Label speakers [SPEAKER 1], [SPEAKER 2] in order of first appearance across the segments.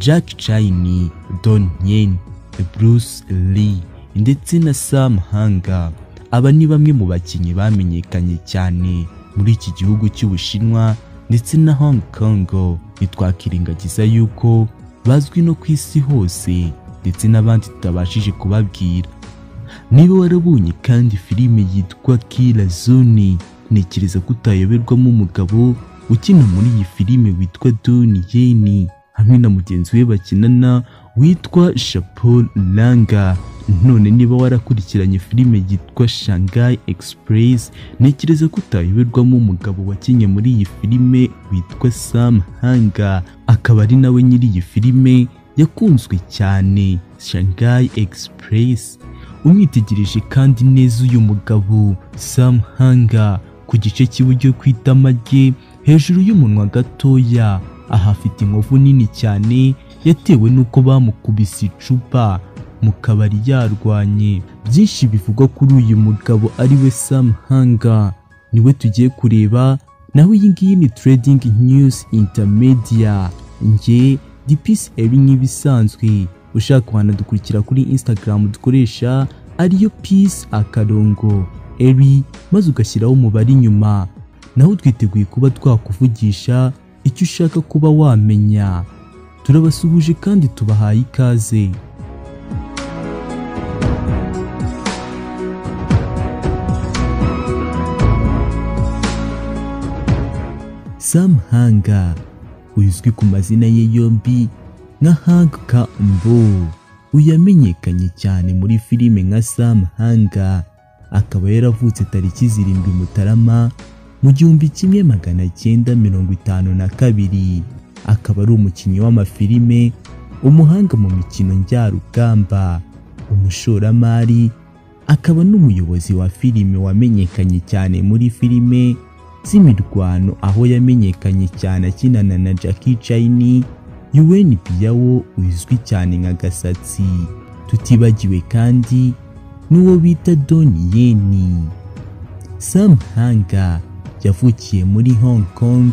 [SPEAKER 1] Jack Chine, Don Yen, Bruce Lee ndetse na Sammo Hung. Aba ni bamwe mu bakinnyi bamenyekanye cyane muri iki gihugu cy'Ubushinwa ndetse na Hong Kong. Ntitwakirengagiza yuko bazwi no ku isi hose ndetse n'abandi tutabashije kubabwira. Niba warabonye kandi filime yitwa Killer Zone, ntekereza ko utayoberwamo umugabo ukina muri iyi filime witwa Don Yen hamwe na mugenzi we bakinana witwa Sammo Hung. None niba warakurikiranye filime yitwa Shanghai Express, ntekereza ko utayoberwamo umugabo wakinye muri iyi filime witwa Sammo Hung, akaba ari nawe nyiri iyi filime yakunzwe cyane Shanghai Express. Umwitegereje kandi neza uyu mugabo Sammo Hung ku gice cy'iburyo ku itama rye hejuru y'umunwa gatoya ahafite inkovu nini cyane yatewe nuko bamukubise icupa mu kabari yarwanye. Byinshi bivugwa kuri uyu mugabo ari we Sammo Hung niwe tugiye kureba, naho iyi ngiyi ni Trading News Intermedia. Nge di Peace eri nk'ibisanzwe. Ushaka wanadukurikira kuri Instagram dukoresha ariyo Peace_eri maze ugashyiraho umubare inyuma, naho twiteguye kuba twakuvugisha icyo ushaka kuba wamenya. Turabasuhuje kandi tubahaye ikaze. Sammo Hung uzwi ku mazina ye yombi nka Hung Ka-mbo, uyamenyekanye cyane muri filime nka Sammo Hung, akaba yaravutse tariki 7 Mutarama mu 1952. Akaba ari umukinnyi w'amafilime, umuhanga mu mikino njyarugamba, umushoramari, akaba n'umuyobozi wa filime wamenyekanye cyane muri filime z'imirwano, aho yamenyekanye cyane akinana na Jackie Chine, Yuen Biao uzwi cyane nka Gasatsi, tutibagiwe kandi n'uwo bita Don Yen. Sammo Hung yavukiye muri Hong Kong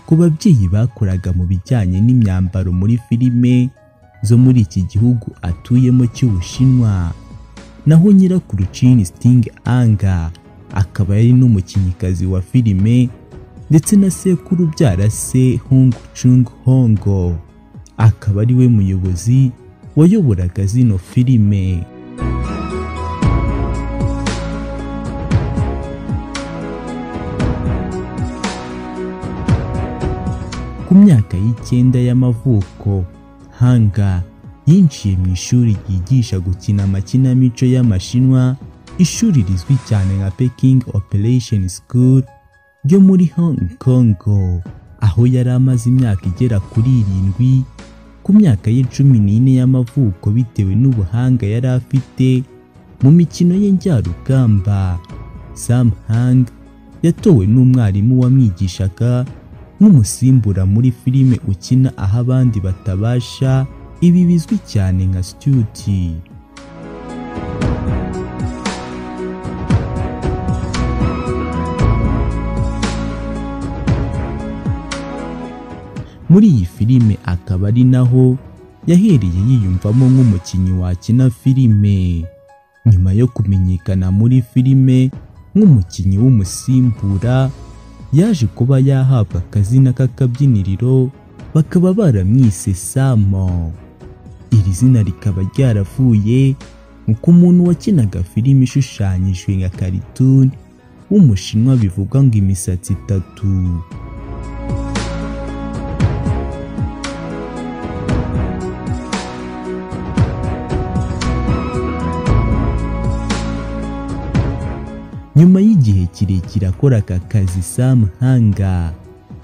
[SPEAKER 1] ku babyeyi bakoraga mu bijyanye n'imyambaro muri filime zo muri iki gihugu atuyemo cy'Ubushinwa, naho nyirakuru Chin Sting Anga akaba yari n'umukinnyikazi wa filime ndetse na sekuru byara se Hung Chung Hongo akaba ari we muyobozi wayoboraga zino filime. Ku myaka y'9 y'amavuko, Hung yinjiye mu ishuri ryigisha gukina amakinamico y'Amashinwa, ishuri rizwi cyane nka Peking Operation School ryo muri Hong Kong, aho yari amaze imyaka igera kuri 7. Ku myaka ye 14 y'amavuko, bitewe n'ubuhanga yari afite mu mikino ye njyarugamba, Sammo Hung yatowe n'umwarimu wamwigishaga nk'umusimbura muri filime ukina aho abandi batabasha, ibi bizwi cyane nka stuti. Muri iyi filime akaba ari naho yahereye yiyumvamo nk'umukinnyi wakina filime. Nyuma yo kumenyekana muri filime nk'umukinnyi w'umusimbura, yaje kuba yahabwa akazina k'akabyiniriro, bakaba baramwise Sammo. Iri zina rikaba ryaravuye nk'uko umuntu wakinaga filime ishushanyijwe nka cartoon w'Umushinwa bivuga ngo imisatsi 3. Nyuma y'igihe kirekire akora aka kazi, Sammo Hung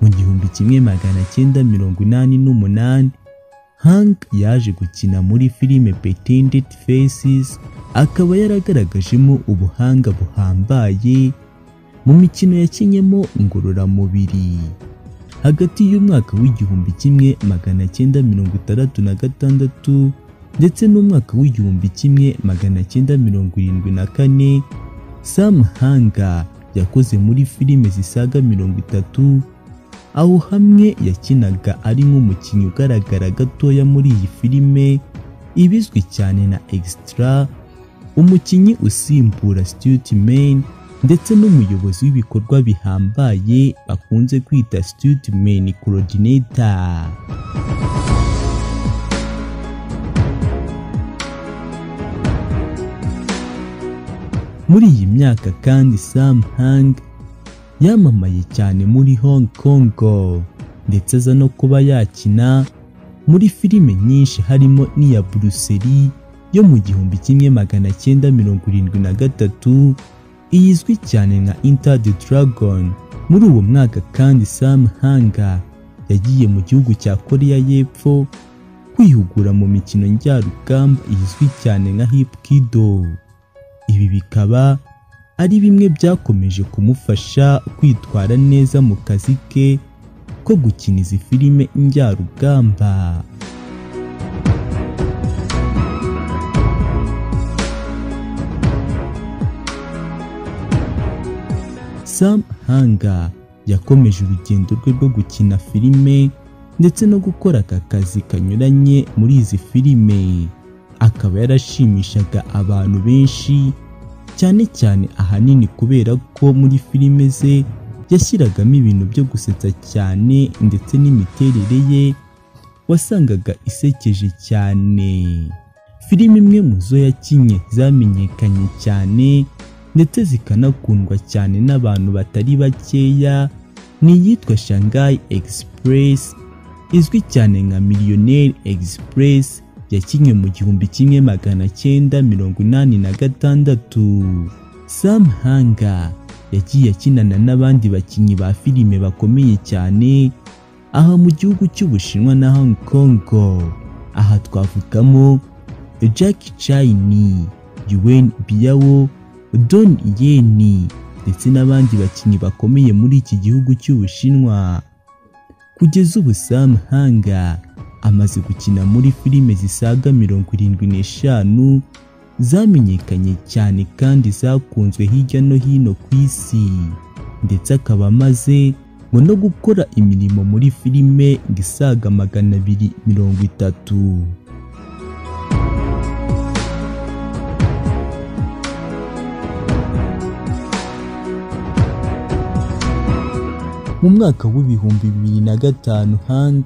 [SPEAKER 1] mu 1988, Hung yaje gukina muri filime Pretended Faces, akaba yaragaragajemo ubuhanga buhambaye mu mikino yakinyemo ngororamubiri. Hagati y'umwaka w'1966 ndetse n'umwaka w'1974, Sammo Hung yakoze muri filime zisaga 30, aho hamwe yakinaga ari nk'umukinnyi ugaragara gatoya muri iyi filime ibizwi cyane na extra, umukinnyi usimbura stuntman ndetse n'umuyobozi w'ibikorwa bihambaye bakunze kwita stuntman coordinator. Muri iyi myaka kandi Sammo Hung yamamaye cyane muri Hong Kong ndetse aza no kuba yakina muri filime nyinshi harimo n'iya Bruce Lee yo mu 1973 izwi cyane nka Enter the Dragon. Muri uwo mwaka kandi Sammo Hung yagiye mu gihugu cya Korea y'Epfo kwihugura mu mikino njyarugamba izwi cyane nka Hapkido. Ibi bikaba ari bimwe byakomeje kumufasha kwitwara neza mu kazi ke ko gukina izi filime njyarugamba. Sammo Hung yakomeje urugendo rwe rwo gukina filime ndetse no gukora aka kazi kanyuranye muri izi filime. Akaba yarashimishaga abantu benshi cyane cyane ahanini kubera ko muri filime ze yashyiragamo ibintu byo gusetsa cyane ndetse n'imiterere ye wasangaga isekeje cyane. Filime imwe mu zo yakinnye zamenyekanye cyane ndetse zikanakundwa cyane n'abantu batari bakeya ni iyitwa Shanghai Express izwi cyane nka Millionaire Express yakinnye mu 1986. Sammo Hung yagiye akinana n'abandi bakinnyi ba filime bakomeye cyane aha mu gihugu cy'Ubushinwa na Hong Kong. Aha twavugamo Jackie Chan, Yuen Biao, Don Yen ndetse n'abandi bakinnyi bakomeye muri iki gihugu cy'Ubushinwa. Kugeza ubu Sammo Hung amaze gukina muri filime zisaga 75 zamenyekanye cyane kandi zakunzwe hirya no hino ku isi, ndetse akaba amaze ngo no gukora imirimo muri filime isaga 230. Mu mwaka w'ibihumbi 2005 Hung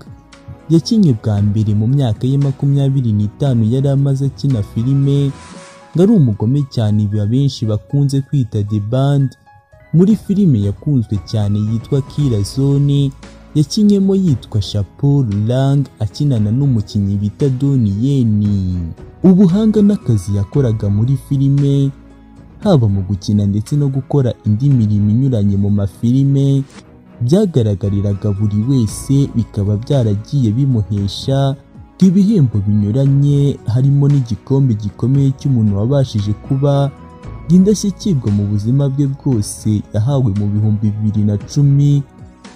[SPEAKER 1] yakinnye bwa mbere mu myaka ye 25 yari amaze akina filime ngo ari umugome cyane ibi benshi bakunze kwita The Band muri filime yakunzwe cyane yitwa Killer Zone yakinnyemo yitwa Chapeau Lang akinana n'umukinnyi bita Don Yen. Ubuhanga n'akazi yakoraga muri filime haba mu gukina ndetse no gukora indi mirimo inyuranye mu mafilime byagaragariraga buri wese, bikaba byaragiye bimuhesha ibihembo binyuranye harimo n'igikombe gikomeye cy'umuntu wabashije kuba indashyikirwa mu buzima bwe bwose yahawe mu 2010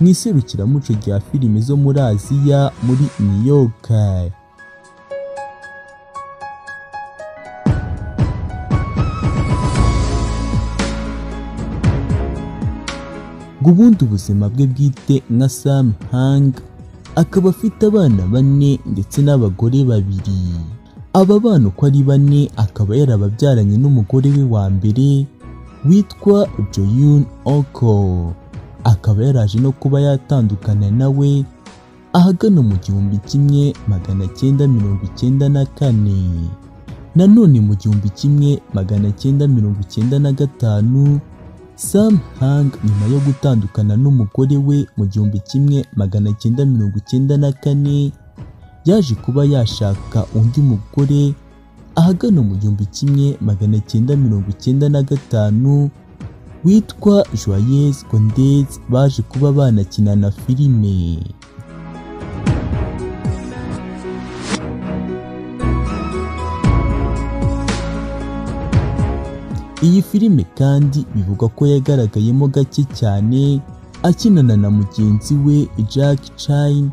[SPEAKER 1] mu iserukiramuco rya filime zo muri Aziya muri New York. Ubundi ubuzima bwe bwite nka Sammo Hung akaba afite abana 4 ndetse n'abagore 2. Aba bana uko ari 4 akaba yarababyaranye n'umugore we wa mbere witwa Joyun Oko. Akaba yaraje no kuba yatandukana nawe ahagana mu 1994. Nanone mu 1995 Sammo Hung nyuma yo gutandukana n'umugore we mu 1994 yaje kuba yashaka undi mugore ahagana mu 1995 witwa Joyeuse Gondez, baje kuba banakinana filime. Iyi filime kandi bivugwa ko yagaragayemo gake cyane akinana na mugenzi we Jackie Chan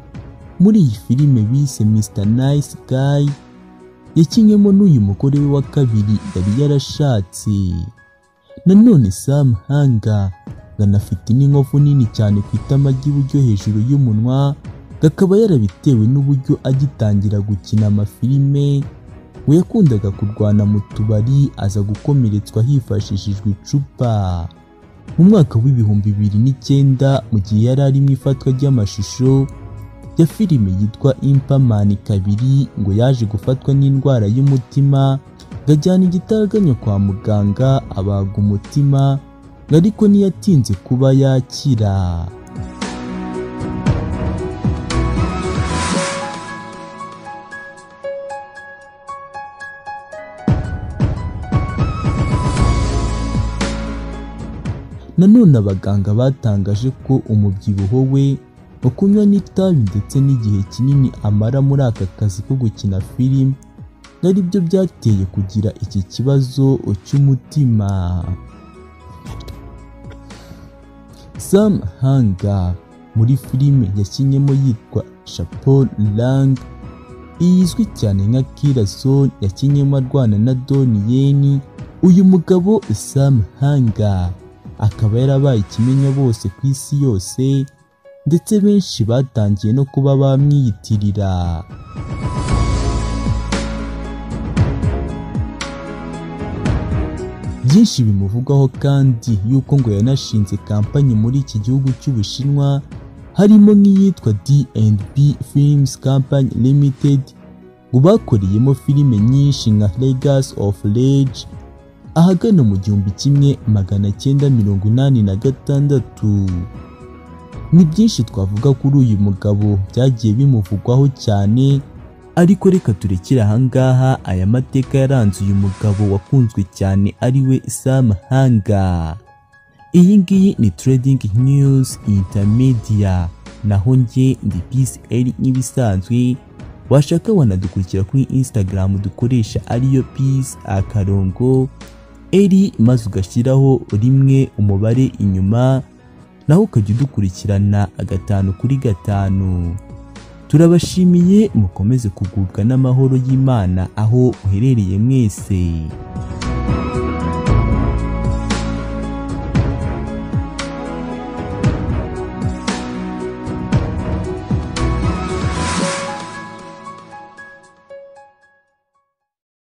[SPEAKER 1] muri iyi filime bise Mr Nice Guy yakinnyemo n'uyu mugore we wa kabiri yari yarashatse. Nanone Sammo Hung ganafite n'inkovu nini cyane ku itama ry'iburyo hejuru y'umunwa, gakaba yarabitewe n'uburyo agitangira gukina amafilime ngo yakundaga kurwana mu tubari aza gukomeretswa hifashishijwe icupa. Mu mwaka w'ibihumbi 2009 mu gihe yari ari mu ifatwa ry'amashusho ya filime yitwa Impamani 2 ngo yaje gufatwa n'indwara y'umutima, gajyana igitaraganya kwa muganga abaga umutima, ariko ntiyatinze kuba yakira. Nanone abaganga batangaje ko umubyibuho we wo kunywa n'itabi ndetse n'igihe kinini amara muri aka kazi ko gukina filime ari byo byateye kugira iki kibazo cy'umutima. Sammo Hung muri filime yakinyemo yitwa Sammo Hung izwi cyane nka Keza yakinyemo arwana na Donnie. Uyu mugabo Sammo Hung akaba yarabaye ikimenya bose ku isi yose, ndetse benshi batangiye no kuba bamwiyitirira. Byinshi bimuvugaho kandi yuko ngo yanashinze kampanyi muri iki gihugu cy'Ubushinwa, harimo nk'iyitwa D&B Films Company Limited ngo bakoreyemo filime nyinshi nka Legacy of Rage ahagana mu 1986. Ni byinshi twavuga kuri uyu mugabo byagiye bimuvugwaho cyane, ariko reka turekere ahangaha aya mateka yaranze uyu mugabo wakunzwe cyane ariwe Sammo Hung. Iyi ngiyi ni Trading News Intermedia, naho njye ndi Peace Eri nk'ibisanzwe. Washaka wanadukurikira kuri Instagram dukoresha ariyo Peace_Eri maze ugashyiraho rimwe umubare inyuma, naho ukajya udukurikirana 5 kuri 5. Turabashimiye, mukomeze kugubwa n'amahoro y'Imana aho uherereye mwese.